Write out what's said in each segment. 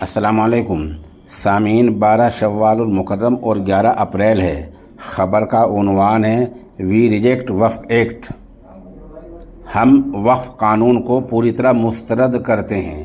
السلام علیکم سامعین، 12 شوال المکرم اور 11 اپریل ہے۔ خبر کا عنوان ہے وی ریجیکٹ وقف ایکٹ، ہم وقف قانون کو پوری طرح مسترد کرتے ہیں۔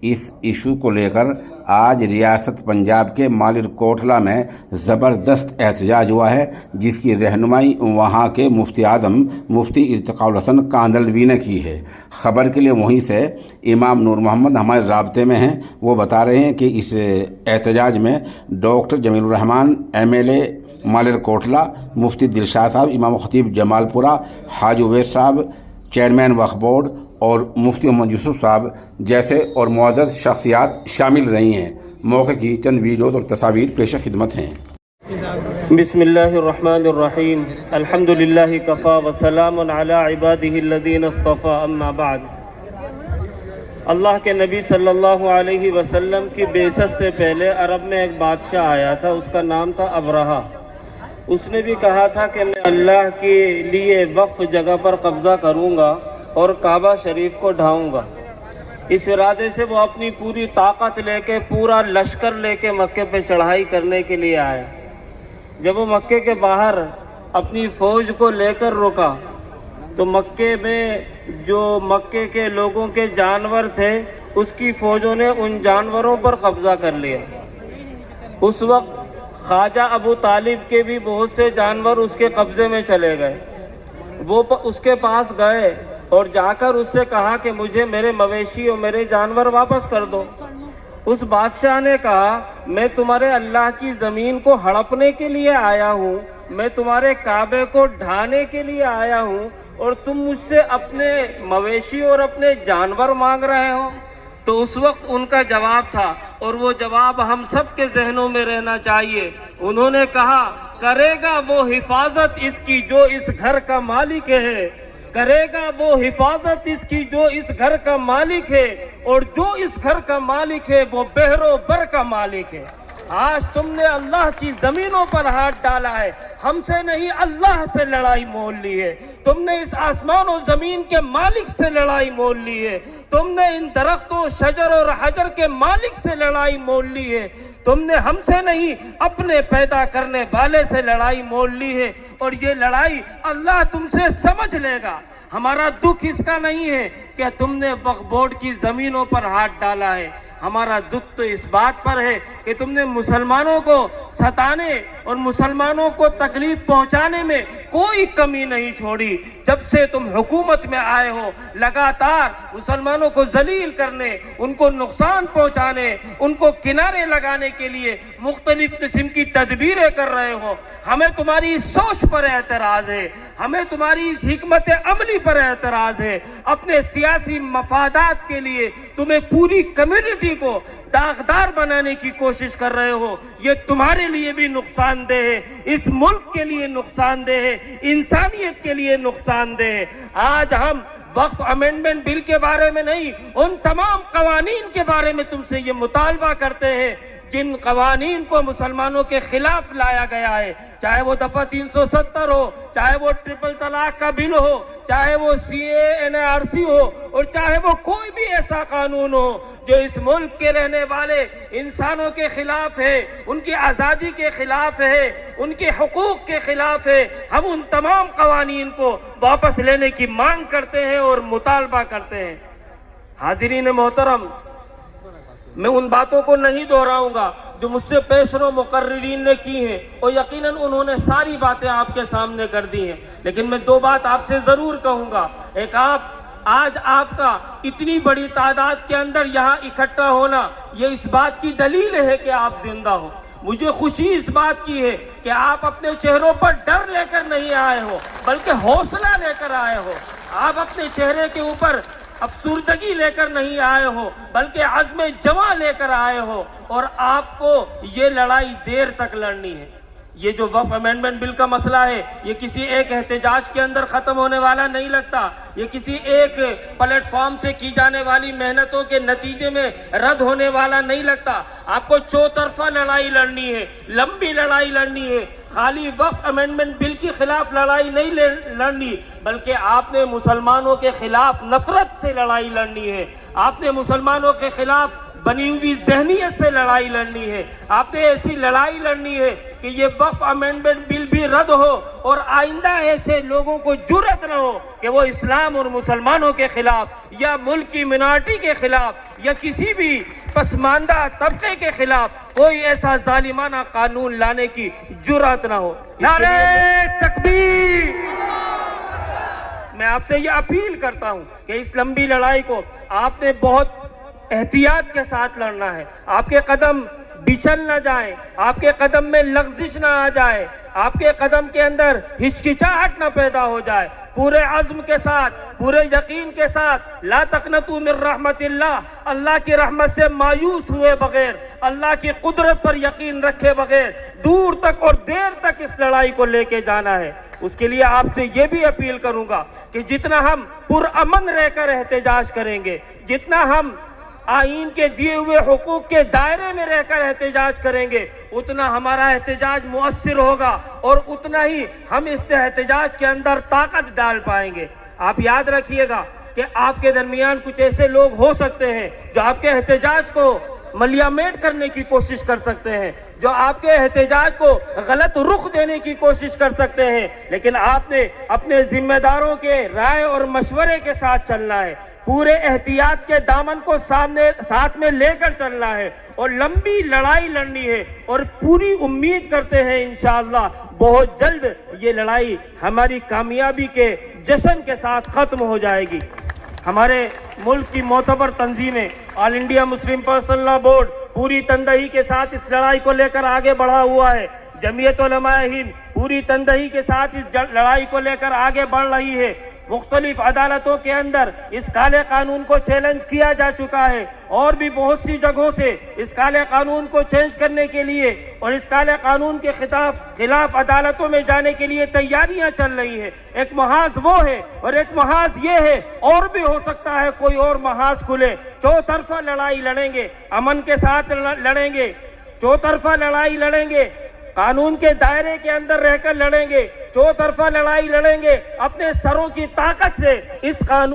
اس ایشو کو لے کر آج ریاست پنجاب کے مالر کوٹلہ میں زبردست احتجاج ہوا ہے، جس کی رہنمائی وہاں کے مفتی اعظم مفتی ارتقاء الحسن کاندھلوی نے کی ہے۔ خبر کے لیے وہیں سے امام نور محمد ہمارے رابطے میں ہیں، وہ بتا رہے ہیں کہ اس احتجاج میں ڈاکٹر جمیل الرحمان MLA مالر کوٹلہ، مفتی دلشاد صاحب، امام خطیب جمال پورہ، حاج اویس صاحب چیئرمین وقف بورڈ اور مفتی محمد یوسف صاحب جیسے اور معزز شخصیات شامل رہی ہیں۔ موقع کی چند ویڈیوز اور تصاویر پیش خدمت ہیں۔ بسم اللہ الرحمن الرحیم، الحمد للہ کفا وسلام علی عبادہ الذین اصطفی، اما بعد۔ اللہ کے نبی صلی اللہ علیہ وسلم کی بعثت سے پہلے عرب میں ایک بادشاہ آیا تھا، اس کا نام تھا ابرہہ۔ اس نے بھی کہا تھا کہ میں اللہ کے لیے وقف جگہ پر قبضہ کروں گا اور کعبہ شریف کو ڈھاؤں گا۔ اس ارادے سے وہ اپنی پوری طاقت لے کے، پورا لشکر لے کے مکے پہ چڑھائی کرنے کے لیے آئے۔ جب وہ مکے کے باہر اپنی فوج کو لے کر رکا تو مکے میں جو مکے کے لوگوں کے جانور تھے، اس کی فوجوں نے ان جانوروں پر قبضہ کر لیا۔ اس وقت خواجہ ابو طالب کے بھی بہت سے جانور اس کے قبضے میں چلے گئے۔ وہ اس کے پاس گئے اور جا کر اس سے کہا کہ مجھے میرے مویشی اور میرے جانور واپس کر دو۔ اس بادشاہ نے کہا میں تمہارے اللہ کی زمین کو ہڑپنے کے لیے آیا ہوں، میں تمہارے کعبے کو ڈھانے کے لیے آیا ہوں، اور تم مجھ سے اپنے مویشی اور اپنے جانور مانگ رہے ہو۔ تو اس وقت ان کا جواب تھا، اور وہ جواب ہم سب کے ذہنوں میں رہنا چاہیے۔ انہوں نے کہا کرے گا وہ حفاظت اس کی جو اس گھر کا مالک ہے، کرے گا وہ حفاظت اس کی جو اس گھر کا مالک ہے، اور جو اس گھر کا مالک ہے وہ بحر و بر کا مالک ہے۔ آج تم نے اللہ کی زمینوں پر ہاتھ ڈالا ہے، ہم سے نہیں اللہ سے لڑائی مول لی ہے۔ تم نے اس آسمان و زمین کے مالک سے لڑائی مول لی ہے، تم نے ان درختوں، شجر اور حجر کے مالک سے لڑائی مول لی ہے، تم نے ہم سے نہیں اپنے پیدا کرنے والے سے لڑائی مول لی ہے، اور یہ لڑائی اللہ تم سے سمجھ لے گا۔ ہمارا دکھ اس کا نہیں ہے کہ تم نے وقف بورڈ کی زمینوں پر ہاتھ ڈالا ہے، ہمارا دکھ تو اس بات پر ہے کہ تم نے مسلمانوں کو ستانے اور مسلمانوں کو تکلیف پہنچانے میں کوئی کمی نہیں چھوڑی۔ جب سے تم حکومت میں آئے ہو، لگاتار مسلمانوں کو ذلیل کرنے، ان کو نقصان پہنچانے، ان کو کنارے لگانے کے لیے مختلف قسم کی تدبیریں کر رہے ہو۔ ہمیں تمہاری اس سوچ پر اعتراض ہے، ہمیں تمہاری اس حکمت عملی پر اعتراض ہے۔ اپنے سیاسی مفادات کے لیے تمہیں پوری کمیونٹی کو داغدار بنانے کی کوشش کر رہے ہو، یہ تمہارے لیے بھی نقصان دہ ہے، اس ملک کے لیے نقصان دہ ہے، انسانیت کے لیے نقصان دہ ہے۔ آج ہم وقف امینڈمنٹ بل کے بارے میں نہیں، ان تمام قوانین کے بارے میں تم سے یہ مطالبہ کرتے ہیں جن قوانین کو مسلمانوں کے خلاف لایا گیا ہے، چاہے وہ دفعہ 370 ہو، چاہے وہ ٹرپل طلاق کا بل ہو، چاہے وہ CAA NRC ہو، اور چاہے وہ کوئی بھی ایسا قانون ہو جو اس ملک کے رہنے والے انسانوں کے خلاف ہے، ان کی آزادی کے خلاف ہے، ان کے حقوق کے خلاف ہے۔ ہم ان تمام قوانین کو واپس لینے کی مانگ کرتے ہیں اور مطالبہ کرتے ہیں۔ حاضرین محترم، میں ان باتوں کو نہیں دہراؤں گا جو مجھ سے پیشرو مقررین نے کی ہیں، اور یقیناً انہوں نے ساری باتیں آپ کے سامنے کر دی ہیں، لیکن میں دو بات آپ سے ضرور کہوں گا۔ ایک، آج آپ کا اتنی بڑی تعداد کے اندر یہاں اکٹھا ہونا، یہ اس بات کی دلیل ہے کہ آپ زندہ ہو۔ مجھے خوشی اس بات کی ہے کہ آپ اپنے چہروں پر ڈر لے کر نہیں آئے ہو، بلکہ حوصلہ لے کر آئے ہو۔ آپ اپنے چہرے کے اوپر افسردگی لے کر نہیں آئے ہو، بلکہ عزم جواں لے کر آئے ہو، اور آپ کو یہ لڑائی دیر تک لڑنی ہے۔ یہ جو وقف امینڈمنٹ بل کا مسئلہ ہے، یہ کسی ایک احتجاج کے اندر ختم ہونے والا نہیں لگتا، یہ کسی ایک پلیٹ فارم سے کی جانے والی محنتوں کے نتیجے میں رد ہونے والا نہیں لگتا۔ آپ کو چوطرفہ لڑائی لڑنی ہے، لمبی لڑائی لڑنی ہے۔ خالی وقف امینڈمنٹ بل کے خلاف لڑائی نہیں لڑنی، بلکہ آپ نے مسلمانوں کے خلاف نفرت سے لڑائی لڑنی ہے، آپ نے مسلمانوں کے خلاف بنی ہوئی ذہنیت سے لڑائی لڑنی ہے. آپ نے ایسی لڑائی لڑنی ہے کہ یہ وقف امینڈمنٹ بل بھی رد ہو اور آئندہ ایسے لوگوں کو جرأت نہ ہو کہ وہ اسلام اور مسلمانوں کے خلاف یا ملک کی منارٹی کے خلاف یا کسی بھی پسماندہ طبقے کے خلاف کوئی ایسا ظالمانہ قانون لانے کی جرأت نہ ہو. نعرہ تکبیر. میں آپ سے یہ اپیل کرتا ہوں کہ اس لمبی لڑائی کو آپ نے بہت احتیاط کے ساتھ لڑنا ہے. آپ کے قدم بچھل نہ جائیں, آپ کے قدم میں لغزش نہ آ جائے, آپ کے قدم کے اندر ہچکچاہٹ نہ پیدا ہو جائے. پورے عزم کے ساتھ, پورے یقین کے ساتھ, لا تقنطوا من رحمت اللہ, اللہ کی رحمت سے مایوس ہوئے بغیر, اللہ کی قدرت پر یقین رکھے بغیر دور تک اور دیر تک اس لڑائی کو لے کے جانا ہے. اس کے لیے آپ سے یہ بھی اپیل کروں گا کہ جتنا ہم پرامن رہ کر احتجاج کریں گے, جتنا ہم آئین کے دیے ہوئے حقوق کے دائرے میں رہ کر احتجاج کریں گے, اتنا ہمارا احتجاج مؤثر ہوگا اور اتنا ہی ہم اس احتجاج کے اندر طاقت ڈال پائیں گے. آپ یاد رکھیے گا کہ آپ کے درمیان کچھ ایسے لوگ ہو سکتے ہیں جو آپ کے احتجاج کو ملیامیٹ کرنے کی کوشش کر سکتے ہیں, جو آپ کے احتجاج کو غلط رخ دینے کی کوشش کر سکتے ہیں, لیکن آپ نے اپنے ذمہ داروں کے رائے اور مشورے کے ساتھ چلنا ہے. پورے احتیاط کے دامن کو ساتھ میں لے کر چلنا ہے اور لمبی لڑائی لڑنی ہے, اور پوری امید کرتے ہیں انشاءاللہ بہت جلد یہ لڑائی ہماری کامیابی کے جشن کے ساتھ ختم ہو جائے گی. ہمارے ملک کی معتبر تنظیمیں, All India Muslim Personal Law Board پوری تندہی کے ساتھ اس لڑائی کو لے کر آگے بڑھا ہوا ہے. جمعیت علماء ہند پوری تندہی کے ساتھ اس لڑائی کو لے کر آگے بڑھ رہی ہے. مختلف عدالتوں کے اندر اس کالے قانون کو چیلنج کیا جا چکا ہے, اور بھی بہت سی جگہوں سے اس کالے قانون کو چینج کرنے کے لیے اور اس کالے قانون کے خلاف عدالتوں میں جانے کے لیے تیاریاں چل رہی ہیں. ایک محاذ وہ ہے اور ایک محاذ یہ ہے, اور بھی ہو سکتا ہے کوئی اور محاذ کھلے. چوطرفہ لڑائی لڑیں گے, امن کے ساتھ لڑیں گے, چوطرفہ لڑائی لڑیں گے, قانون کے دائرے کے اندر رہ کر لڑیں گے, چوطرفہ لڑائی لڑیں گے, اپنے سروں کی طاقت سے اس قانون